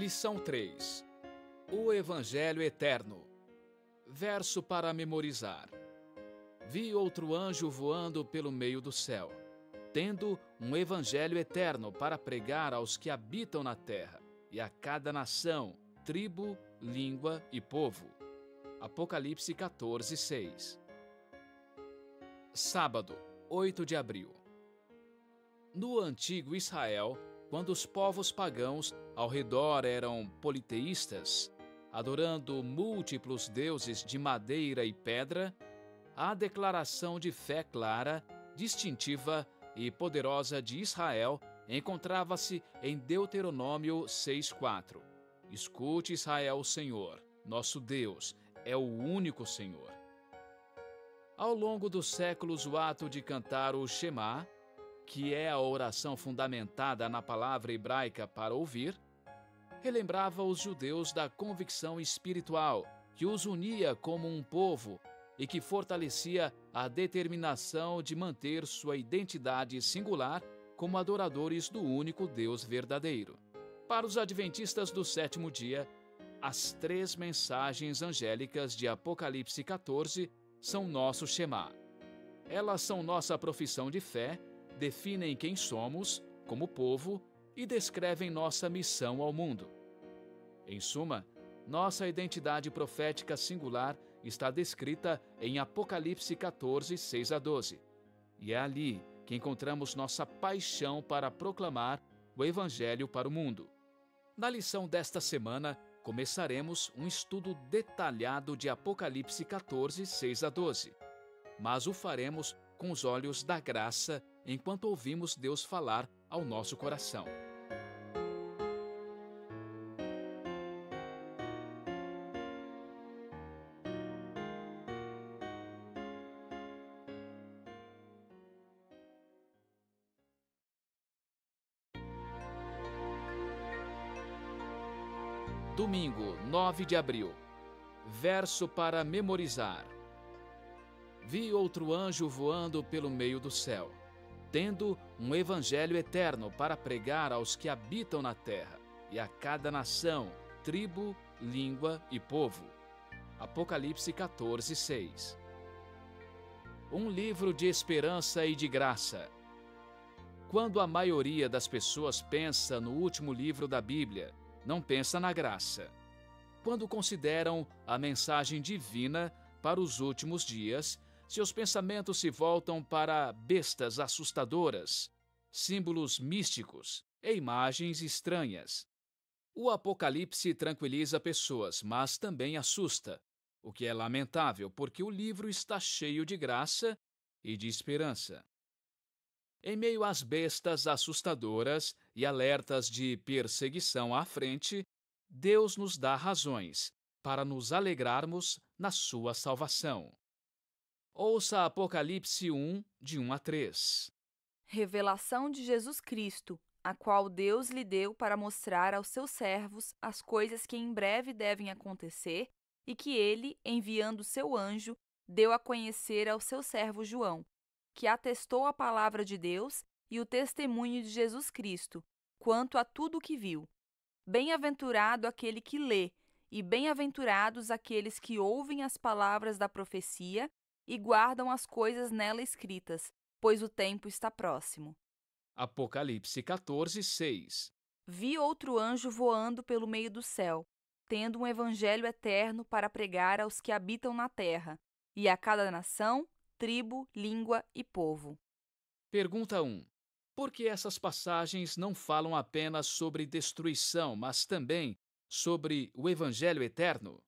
Lição 3. O Evangelho Eterno. Verso para memorizar. Vi outro anjo voando pelo meio do céu, tendo um Evangelho eterno para pregar aos que habitam na terra, e a cada nação, tribo, língua e povo. Apocalipse 14, 6. Sábado, 8 de abril. No antigo Israel, quando os povos pagãos ao redor eram politeístas, adorando múltiplos deuses de madeira e pedra, a declaração de fé clara, distintiva e poderosa de Israel encontrava-se em Deuteronômio 6,4. Escute, Israel, o Senhor, nosso Deus, é o único Senhor. Ao longo dos séculos, o ato de cantar o Shema, que é a oração fundamentada na palavra hebraica para ouvir, relembrava os judeus da convicção espiritual que os unia como um povo e que fortalecia a determinação de manter sua identidade singular como adoradores do único Deus verdadeiro. Para os adventistas do sétimo dia, as 3 mensagens angélicas de Apocalipse 14 são nosso Shema. Elas são nossa profissão de fé, definem quem somos, como povo, e descrevem nossa missão ao mundo. Em suma, nossa identidade profética singular está descrita em Apocalipse 14, 6 a 12. E é ali que encontramos nossa paixão para proclamar o Evangelho para o mundo. Na lição desta semana, começaremos um estudo detalhado de Apocalipse 14, 6 a 12. Mas o faremos com os olhos da graça enquanto ouvimos Deus falar ao nosso coração. Domingo, 9 de abril. Verso para memorizar. Vi outro anjo voando pelo meio do céu, tendo um Evangelho eterno para pregar aos que habitam na terra, e a cada nação, tribo, língua e povo. Apocalipse 14, 6. Um livro de esperança e de graça. Quando a maioria das pessoas pensa no último livro da Bíblia, não pensa na graça. Quando consideram a mensagem divina para os últimos dias, seus pensamentos se voltam para bestas assustadoras, símbolos místicos e imagens estranhas. O Apocalipse tranquiliza pessoas, mas também assusta, o que é lamentável porque o livro está cheio de graça e de esperança. Em meio às bestas assustadoras e alertas de perseguição à frente, Deus nos dá razões para nos alegrarmos na sua salvação. Ouça Apocalipse 1, de 1 a 3. Revelação de Jesus Cristo, a qual Deus lhe deu para mostrar aos seus servos as coisas que em breve devem acontecer e que ele, enviando seu anjo, deu a conhecer ao seu servo João, que atestou a palavra de Deus e o testemunho de Jesus Cristo, quanto a tudo o que viu. Bem-aventurado aquele que lê, e bem-aventurados aqueles que ouvem as palavras da profecia e guardam as coisas nela escritas, pois o tempo está próximo. Apocalipse 14, 6. Vi outro anjo voando pelo meio do céu, tendo um evangelho eterno para pregar aos que habitam na terra, e a cada nação, tribo, língua e povo. Pergunta 1. Por que essas passagens não falam apenas sobre destruição, mas também sobre o Evangelho eterno?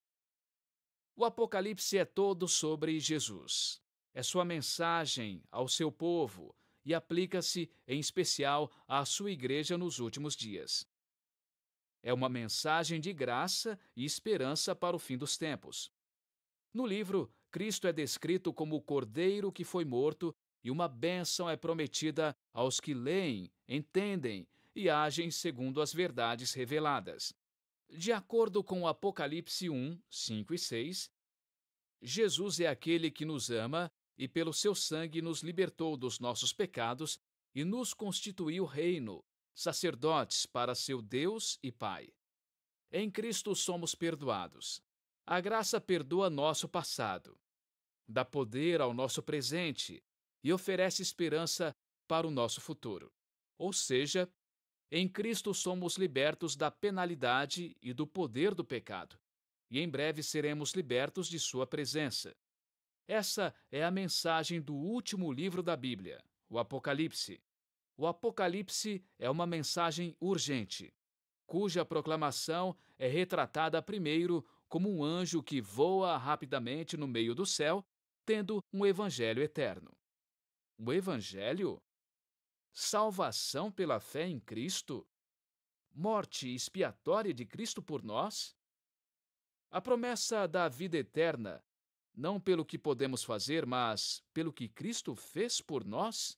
O Apocalipse é todo sobre Jesus. É sua mensagem ao seu povo e aplica-se, em especial, à sua igreja nos últimos dias. É uma mensagem de graça e esperança para o fim dos tempos. No livro, Cristo é descrito como o Cordeiro que foi morto e uma bênção é prometida aos que leem, entendem e agem segundo as verdades reveladas. De acordo com o Apocalipse 1, 5 e 6, Jesus é aquele que nos ama e pelo seu sangue nos libertou dos nossos pecados e nos constituiu reino, sacerdotes para seu Deus e Pai. Em Cristo somos perdoados. A graça perdoa nosso passado, dá poder ao nosso presente e oferece esperança para o nosso futuro. Ou seja, em Cristo somos libertos da penalidade e do poder do pecado, e em breve seremos libertos de sua presença. Essa é a mensagem do último livro da Bíblia, o Apocalipse. O Apocalipse é uma mensagem urgente, cuja proclamação é retratada primeiro como um anjo que voa rapidamente no meio do céu, tendo um evangelho eterno. O evangelho? Salvação pela fé em Cristo? Morte expiatória de Cristo por nós? A promessa da vida eterna, não pelo que podemos fazer, mas pelo que Cristo fez por nós?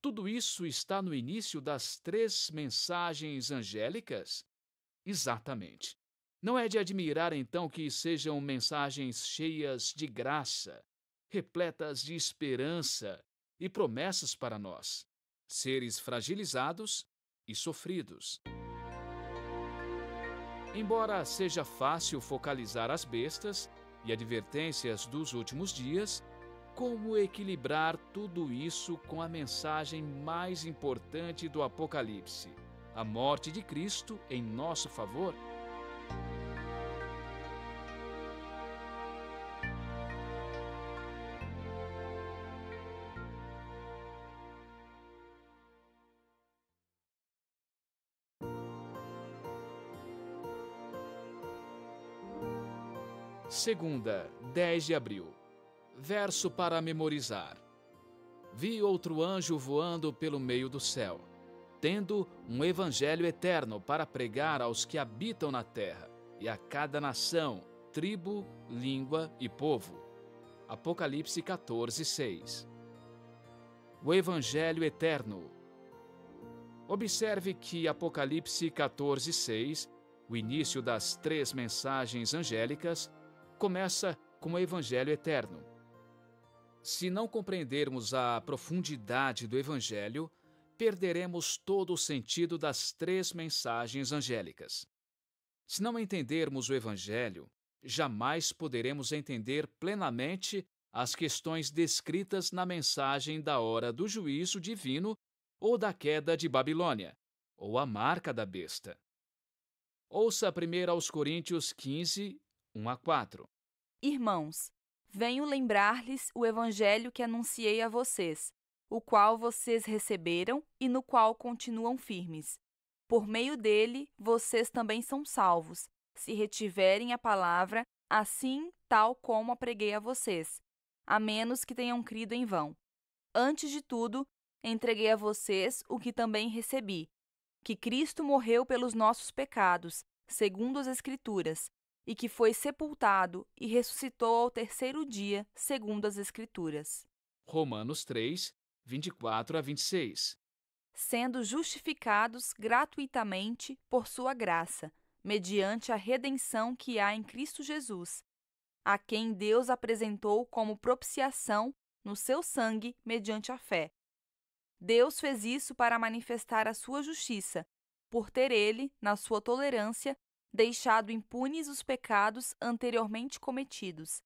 Tudo isso está no início das 3 mensagens angélicas? Exatamente. Não é de admirar, então, que sejam mensagens cheias de graça, repletas de esperança e promessas para nós, seres fragilizados e sofridos. Embora seja fácil focalizar as bestas e advertências dos últimos dias, como equilibrar tudo isso com a mensagem mais importante do Apocalipse, a morte de Cristo em nosso favor? Segunda, 10 de abril. Verso para memorizar. Vi outro anjo voando pelo meio do céu, tendo um evangelho eterno para pregar aos que habitam na terra, e a cada nação, tribo, língua e povo. Apocalipse 14, 6. O evangelho eterno. Observe que Apocalipse 14, 6, o início das 3 mensagens angélicas, começa com o evangelho eterno. Se não compreendermos a profundidade do evangelho, perderemos todo o sentido das 3 mensagens angélicas. Se não entendermos o evangelho, jamais poderemos entender plenamente as questões descritas na mensagem da hora do juízo divino ou da queda de Babilônia, ou a marca da besta. Ouça 1 aos Coríntios 15, 1 a 4. Irmãos, venho lembrar-lhes o evangelho que anunciei a vocês, o qual vocês receberam e no qual continuam firmes. Por meio dele, vocês também são salvos, se retiverem a palavra, assim tal como a preguei a vocês, a menos que tenham crido em vão. Antes de tudo, entreguei a vocês o que também recebi, que Cristo morreu pelos nossos pecados, segundo as Escrituras, e que foi sepultado e ressuscitou ao 3º dia, segundo as Escrituras. Romanos 3, 24 a 26. Sendo justificados gratuitamente por sua graça, mediante a redenção que há em Cristo Jesus, a quem Deus apresentou como propiciação no seu sangue mediante a fé. Deus fez isso para manifestar a sua justiça, por ter ele, na sua tolerância, deixado impunes os pecados anteriormente cometidos,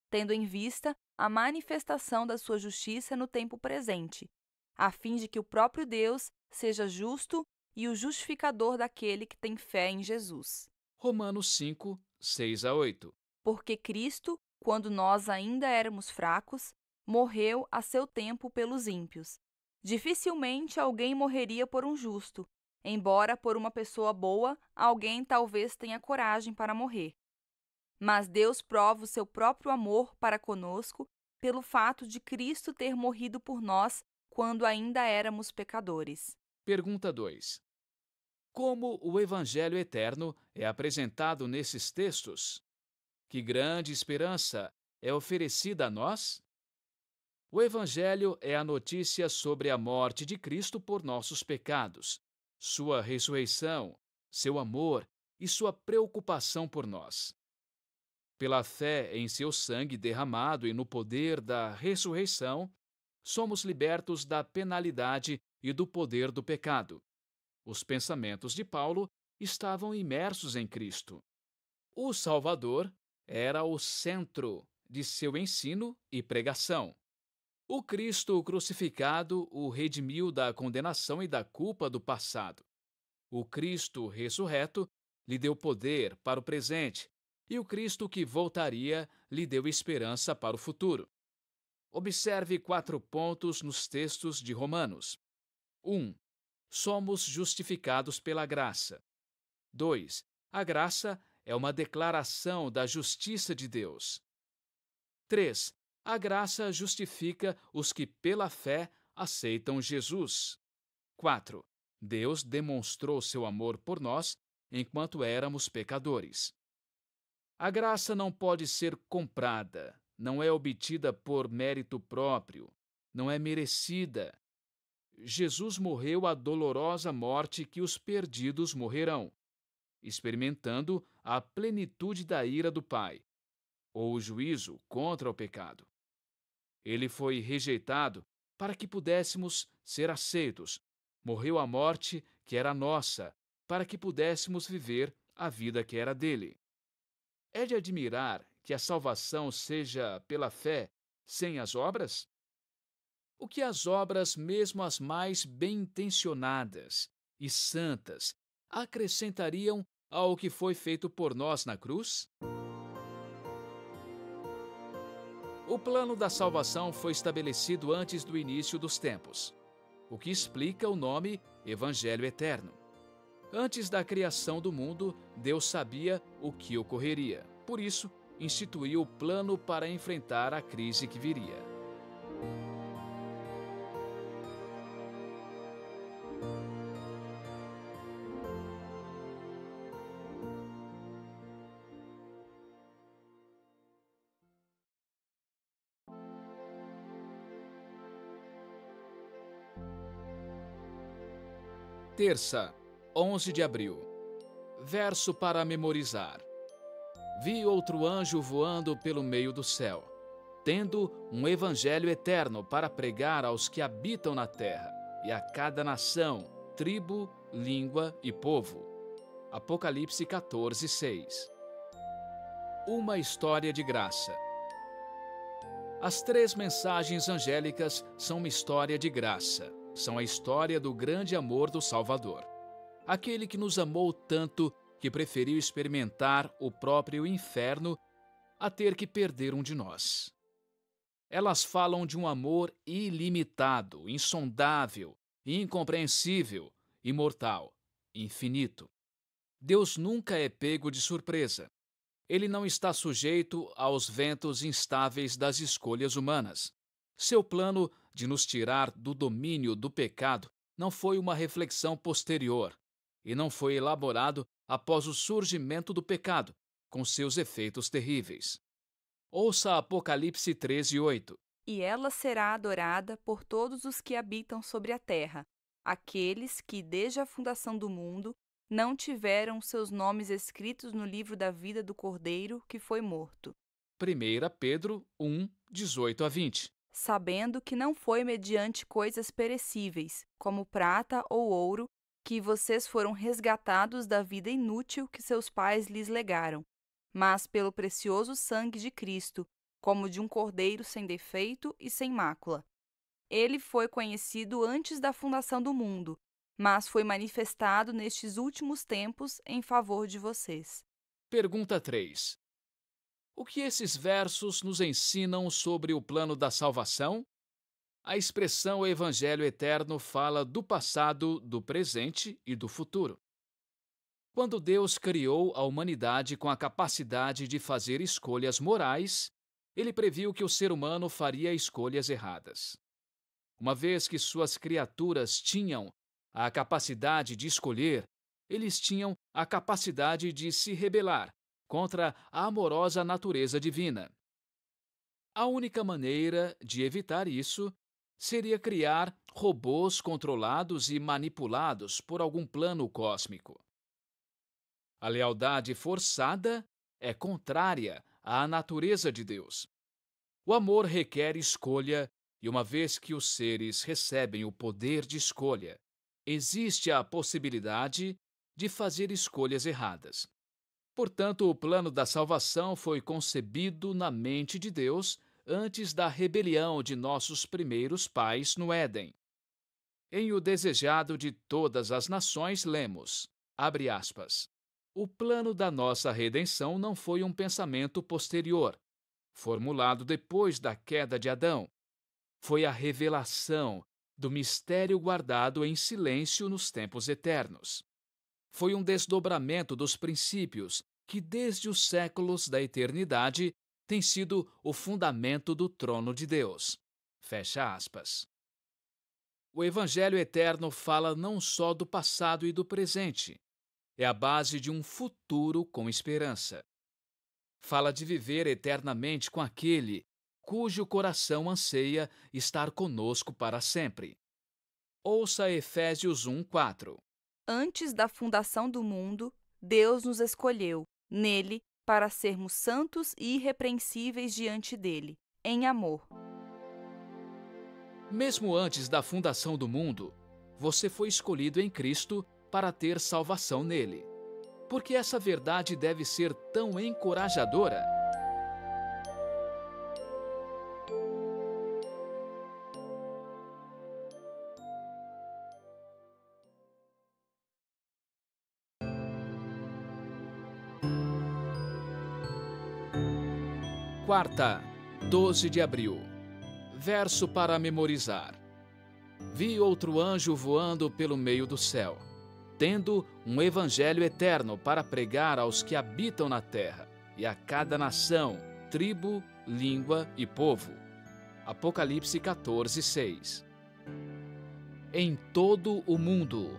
tendo em vista a manifestação da sua justiça no tempo presente, a fim de que o próprio Deus seja justo e o justificador daquele que tem fé em Jesus. Romanos 5, 6 a 8. Porque Cristo, quando nós ainda éramos fracos, morreu a seu tempo pelos ímpios. Dificilmente alguém morreria por um justo, embora por uma pessoa boa alguém talvez tenha coragem para morrer. Mas Deus prova o seu próprio amor para conosco pelo fato de Cristo ter morrido por nós quando ainda éramos pecadores. Pergunta 2. Como o Evangelho eterno é apresentado nesses textos? Que grande esperança é oferecida a nós? O Evangelho é a notícia sobre a morte de Cristo por nossos pecados, sua ressurreição, seu amor e sua preocupação por nós. Pela fé em seu sangue derramado e no poder da ressurreição, somos libertos da penalidade e do poder do pecado. Os pensamentos de Paulo estavam imersos em Cristo. O Salvador era o centro de seu ensino e pregação. O Cristo crucificado o redimiu da condenação e da culpa do passado. O Cristo ressurreto lhe deu poder para o presente, e o Cristo que voltaria lhe deu esperança para o futuro. Observe 4 pontos nos textos de Romanos. 1. Somos justificados pela graça. 2. A graça é uma declaração da justiça de Deus. 3. A graça justifica os que pela fé aceitam Jesus. 4. Deus demonstrou seu amor por nós enquanto éramos pecadores. A graça não pode ser comprada, não é obtida por mérito próprio, não é merecida. Jesus morreu a dolorosa morte que os perdidos morrerão, experimentando a plenitude da ira do Pai, ou o juízo contra o pecado. Ele foi rejeitado para que pudéssemos ser aceitos. Morreu a morte que era nossa, para que pudéssemos viver a vida que era dele. É de admirar que a salvação seja pela fé, sem as obras? O que as obras, mesmo as mais bem-intencionadas e santas, acrescentariam ao que foi feito por nós na cruz? O plano da salvação foi estabelecido antes do início dos tempos, o que explica o nome Evangelho Eterno. Antes da criação do mundo, Deus sabia o que ocorreria. Por isso, instituiu o plano para enfrentar a crise que viria. Terça, 11 de abril. Verso para memorizar. Vi outro anjo voando pelo meio do céu, tendo um evangelho eterno para pregar aos que habitam na terra, e a cada nação, tribo, língua e povo. Apocalipse 14, 6. Uma história de graça. As 3 mensagens angélicas são uma história de graça. São a história do grande amor do Salvador. Aquele que nos amou tanto que preferiu experimentar o próprio inferno a ter que perder um de nós. Elas falam de um amor ilimitado, insondável, incompreensível, imortal, infinito. Deus nunca é pego de surpresa. Ele não está sujeito aos ventos instáveis das escolhas humanas. Seu plano de nos tirar do domínio do pecado não foi uma reflexão posterior e não foi elaborado após o surgimento do pecado, com seus efeitos terríveis. Ouça Apocalipse 13, 8. E ela será adorada por todos os que habitam sobre a terra, aqueles que, desde a fundação do mundo, não tiveram seus nomes escritos no livro da vida do Cordeiro que foi morto. 1 Pedro 1, 18 a 20. Sabendo que não foi mediante coisas perecíveis, como prata ou ouro, que vocês foram resgatados da vida inútil que seus pais lhes legaram, mas pelo precioso sangue de Cristo, como de um cordeiro sem defeito e sem mácula. Ele foi conhecido antes da fundação do mundo, mas foi manifestado nestes últimos tempos em favor de vocês. Pergunta 3. O que esses versos nos ensinam sobre o plano da salvação? A expressão Evangelho Eterno fala do passado, do presente e do futuro. Quando Deus criou a humanidade com a capacidade de fazer escolhas morais, Ele previu que o ser humano faria escolhas erradas. Uma vez que suas criaturas tinham a capacidade de escolher, eles tinham a capacidade de se rebelar contra a amorosa natureza divina. A única maneira de evitar isso seria criar robôs controlados e manipulados por algum plano cósmico. A lealdade forçada é contrária à natureza de Deus. O amor requer escolha, e uma vez que os seres recebem o poder de escolha, existe a possibilidade de fazer escolhas erradas. Portanto, o plano da salvação foi concebido na mente de Deus antes da rebelião de nossos primeiros pais no Éden. Em O Desejado de Todas as Nações, lemos, abre aspas, o plano da nossa redenção não foi um pensamento posterior, formulado depois da queda de Adão. Foi a revelação do mistério guardado em silêncio nos tempos eternos. Foi um desdobramento dos princípios que, desde os séculos da eternidade, tem sido o fundamento do trono de Deus. Fecha aspas. O Evangelho eterno fala não só do passado e do presente, é a base de um futuro com esperança. Fala de viver eternamente com aquele cujo coração anseia estar conosco para sempre. Ouça Efésios 1:4. Antes da fundação do mundo, Deus nos escolheu, nele, para sermos santos e irrepreensíveis diante dele, em amor. Mesmo antes da fundação do mundo, você foi escolhido em Cristo para ter salvação nele. Por que essa verdade deve ser tão encorajadora? Quarta, 12 de abril. Verso para memorizar. Vi outro anjo voando pelo meio do céu, tendo um evangelho eterno para pregar aos que habitam na terra, e a cada nação, tribo, língua e povo. Apocalipse 14:6. Em todo o mundo.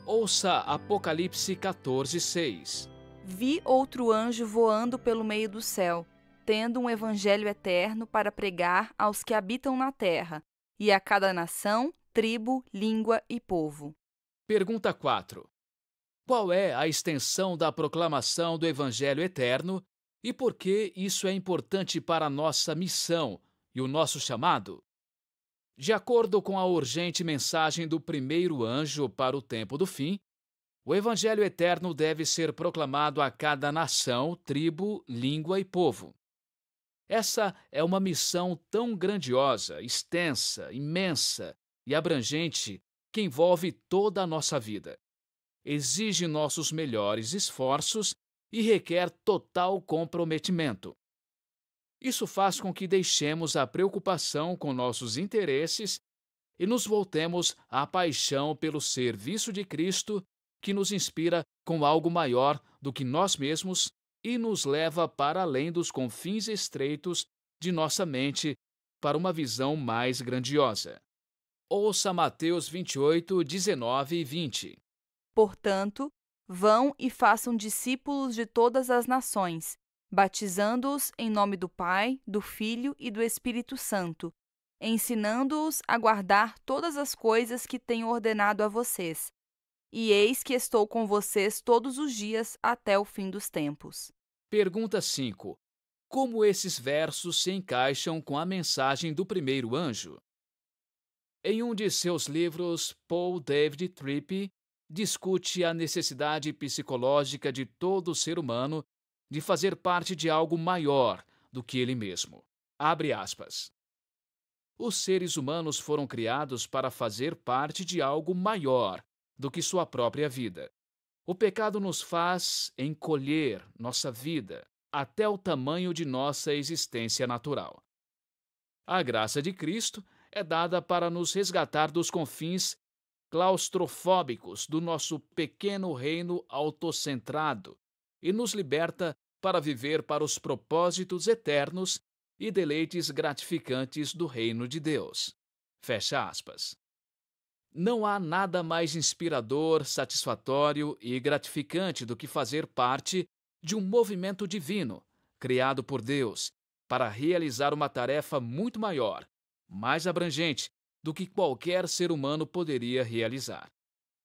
Ouça Apocalipse 14:6. Vi outro anjo voando pelo meio do céu, tendo um evangelho eterno para pregar aos que habitam na terra, e a cada nação, tribo, língua e povo. Pergunta 4. Qual é a extensão da proclamação do Evangelho eterno e por que isso é importante para a nossa missão e o nosso chamado? De acordo com a urgente mensagem do primeiro anjo para o tempo do fim, o Evangelho eterno deve ser proclamado a cada nação, tribo, língua e povo. Essa é uma missão tão grandiosa, extensa, imensa e abrangente que envolve toda a nossa vida. Exige nossos melhores esforços e requer total comprometimento. Isso faz com que deixemos a preocupação com nossos interesses e nos voltemos à paixão pelo serviço de Cristo, que nos inspira com algo maior do que nós mesmos e nos leva para além dos confins estreitos de nossa mente para uma visão mais grandiosa. Ouça Mateus 28, 19 e 20. Portanto, vão e façam discípulos de todas as nações, batizando-os em nome do Pai, do Filho e do Espírito Santo, ensinando-os a guardar todas as coisas que tenho ordenado a vocês. E eis que estou com vocês todos os dias até o fim dos tempos. Pergunta 5. Como esses versos se encaixam com a mensagem do primeiro anjo? Em um de seus livros, Paul David Tripp discute a necessidade psicológica de todo ser humano de fazer parte de algo maior do que ele mesmo. Abre aspas. Os seres humanos foram criados para fazer parte de algo maior do que sua própria vida. O pecado nos faz encolher nossa vida até o tamanho de nossa existência natural. A graça de Cristo é dada para nos resgatar dos confins claustrofóbicos do nosso pequeno reino autocentrado e nos liberta para viver para os propósitos eternos e deleites gratificantes do reino de Deus. Fecha aspas. Não há nada mais inspirador, satisfatório e gratificante do que fazer parte de um movimento divino, criado por Deus, para realizar uma tarefa muito maior, mais abrangente do que qualquer ser humano poderia realizar.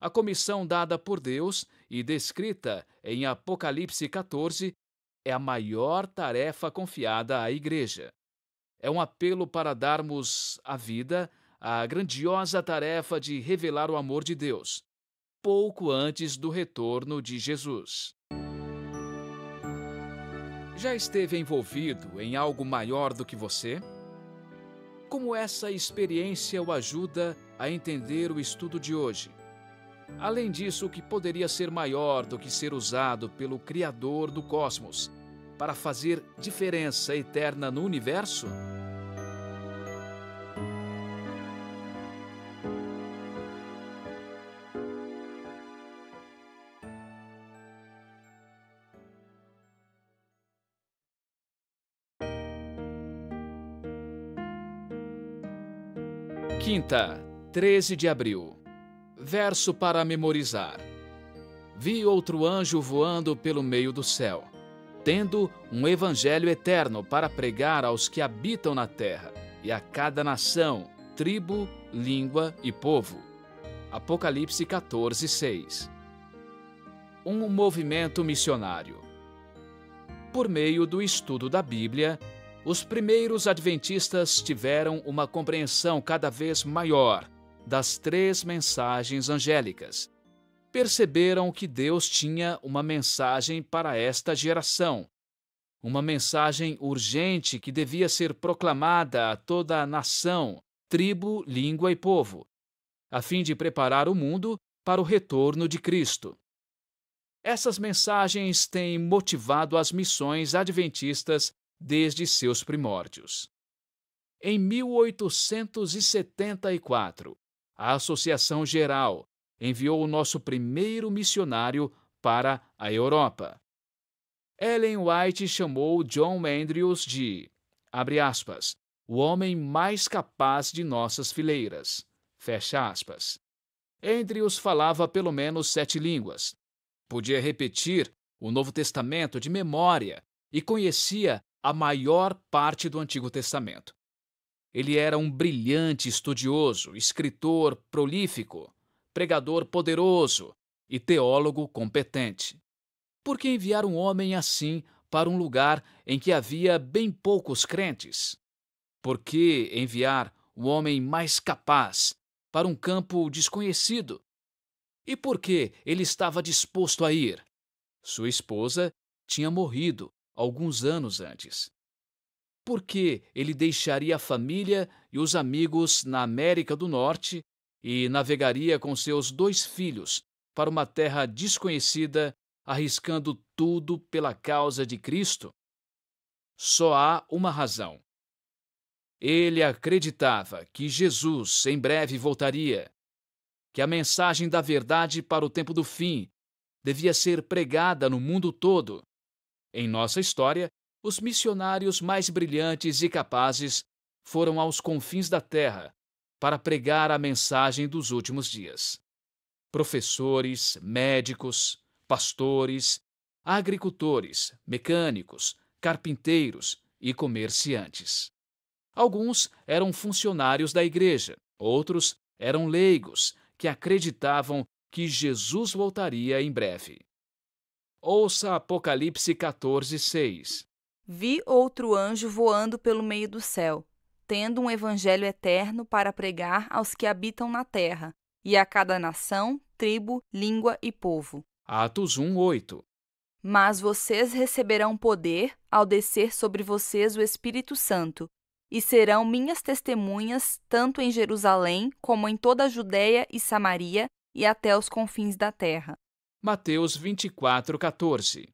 A comissão dada por Deus e descrita em Apocalipse 14 é a maior tarefa confiada à Igreja. É um apelo para darmos a vida à grandiosa tarefa de revelar o amor de Deus, pouco antes do retorno de Jesus. Já esteve envolvido em algo maior do que você? Como essa experiência o ajuda a entender o estudo de hoje? Além disso, o que poderia ser maior do que ser usado pelo Criador do cosmos para fazer diferença eterna no universo? Quinta, 13 de abril. Verso para memorizar. Vi outro anjo voando pelo meio do céu, tendo um evangelho eterno para pregar aos que habitam na terra, e a cada nação, tribo, língua e povo. Apocalipse 14, 6. Um movimento missionário. Por meio do estudo da Bíblia, os primeiros adventistas tiveram uma compreensão cada vez maior das 3 mensagens angélicas. Perceberam que Deus tinha uma mensagem para esta geração, uma mensagem urgente que devia ser proclamada a toda a nação, tribo, língua e povo, a fim de preparar o mundo para o retorno de Cristo. Essas mensagens têm motivado as missões adventistas desde seus primórdios. Em 1874, a Associação Geral enviou o nosso primeiro missionário para a Europa. Ellen White chamou John Andrews de, abre aspas, o homem mais capaz de nossas fileiras, fecha aspas. Andrews falava pelo menos 7 línguas. Podia repetir o Novo Testamento de memória e conhecia a maior parte do Antigo Testamento. Ele era um brilhante estudioso, escritor prolífico, pregador poderoso e teólogo competente. Por que enviar um homem assim para um lugar em que havia bem poucos crentes? Por que enviar o homem mais capaz para um campo desconhecido? E por que ele estava disposto a ir? Sua esposa tinha morrido alguns anos antes. Por que ele deixaria a família e os amigos na América do Norte e navegaria com seus 2 filhos para uma terra desconhecida, arriscando tudo pela causa de Cristo? Só há uma razão. Ele acreditava que Jesus em breve voltaria, que a mensagem da verdade para o tempo do fim devia ser pregada no mundo todo. Em nossa história, os missionários mais brilhantes e capazes foram aos confins da terra para pregar a mensagem dos últimos dias. Professores, médicos, pastores, agricultores, mecânicos, carpinteiros e comerciantes. Alguns eram funcionários da igreja, outros eram leigos que acreditavam que Jesus voltaria em breve. Ouça Apocalipse 14, 6. Vi outro anjo voando pelo meio do céu, tendo um evangelho eterno para pregar aos que habitam na terra, e a cada nação, tribo, língua e povo. Atos 1, 8. Mas vocês receberão poder ao descer sobre vocês o Espírito Santo, e serão minhas testemunhas tanto em Jerusalém como em toda a Judéia e Samaria e até os confins da terra. Mateus 24, 14.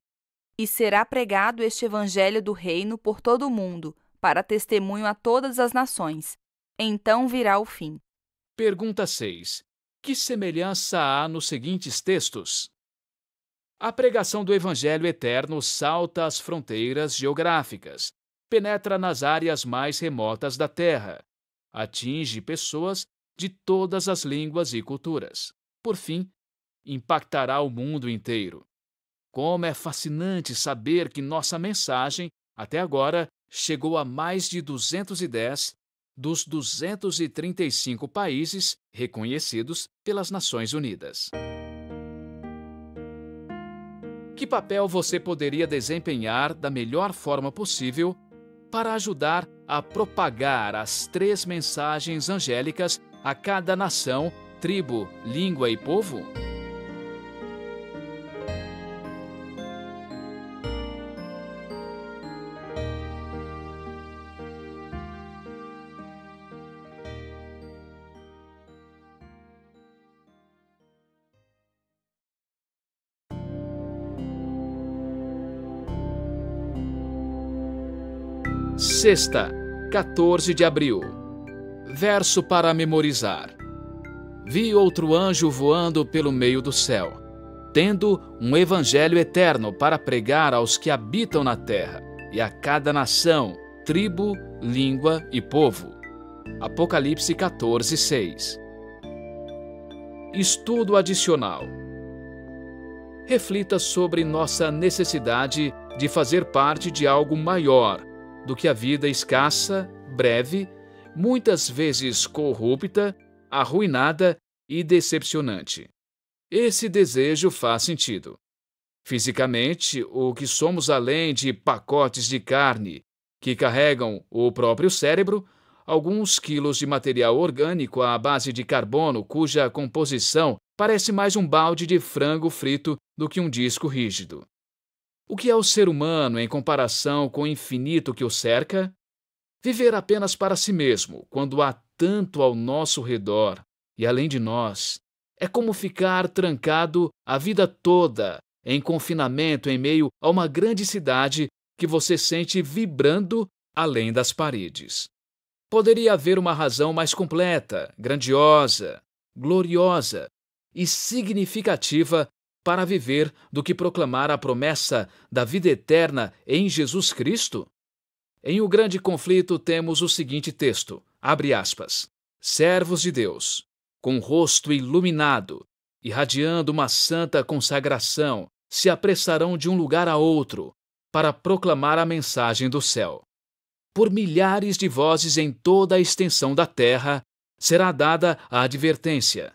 E será pregado este evangelho do reino por todo o mundo, para testemunho a todas as nações. Então virá o fim. Pergunta 6. Que semelhança há nos seguintes textos? A pregação do Evangelho eterno salta as fronteiras geográficas, penetra nas áreas mais remotas da Terra, atinge pessoas de todas as línguas e culturas. Por fim, impactará o mundo inteiro. Como é fascinante saber que nossa mensagem, até agora, chegou a mais de 210 dos 235 países reconhecidos pelas Nações Unidas. Que papel você poderia desempenhar da melhor forma possível para ajudar a propagar as 3 mensagens angélicas a cada nação, tribo, língua e povo? Sexta, 14 de abril. Verso para memorizar. Vi outro anjo voando pelo meio do céu, tendo um evangelho eterno para pregar aos que habitam na terra, e a cada nação, tribo, língua e povo. Apocalipse 14, 6. Estudo adicional. Reflita sobre nossa necessidade de fazer parte de algo maior do que a vida escassa, breve, muitas vezes corrupta, arruinada e decepcionante. Esse desejo faz sentido. Fisicamente, o que somos além de pacotes de carne que carregam o próprio cérebro, alguns quilos de material orgânico à base de carbono cuja composição parece mais um balde de frango frito do que um disco rígido. O que é o ser humano em comparação com o infinito que o cerca? Viver apenas para si mesmo, quando há tanto ao nosso redor e além de nós, é como ficar trancado a vida toda em confinamento em meio a uma grande cidade que você sente vibrando além das paredes. Poderia haver uma razão mais completa, grandiosa, gloriosa e significativa para viver do que proclamar a promessa da vida eterna em Jesus Cristo? Em O Grande Conflito temos o seguinte texto, abre aspas, servos de Deus, com o rosto iluminado, irradiando uma santa consagração, se apressarão de um lugar a outro para proclamar a mensagem do céu. Por milhares de vozes em toda a extensão da terra será dada a advertência.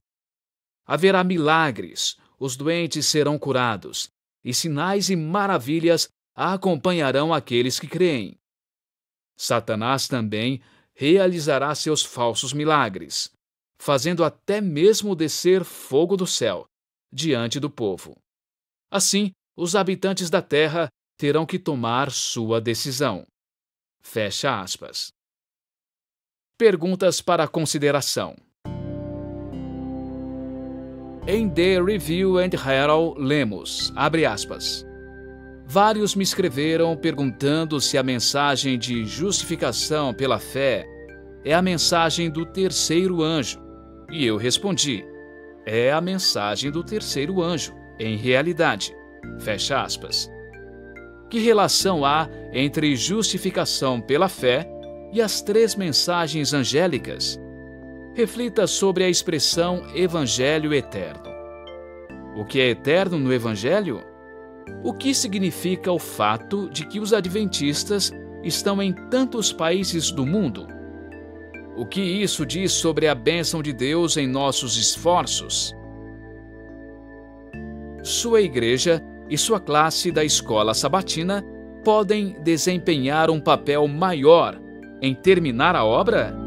Haverá milagres, os doentes serão curados, e sinais e maravilhas acompanharão aqueles que creem. Satanás também realizará seus falsos milagres, fazendo até mesmo descer fogo do céu diante do povo. Assim, os habitantes da terra terão que tomar sua decisão. Fecha aspas. Perguntas para consideração. Em The Review and Herald lemos, abre aspas, vários me escreveram perguntando se a mensagem de justificação pela fé é a mensagem do terceiro anjo. E eu respondi, é a mensagem do terceiro anjo, em realidade. Fecha aspas. Que relação há entre justificação pela fé e as três mensagens angélicas? Reflita sobre a expressão Evangelho Eterno. O que é eterno no Evangelho? O que significa o fato de que os adventistas estão em tantos países do mundo? O que isso diz sobre a bênção de Deus em nossos esforços? Sua igreja e sua classe da escola sabatina podem desempenhar um papel maior em terminar a obra?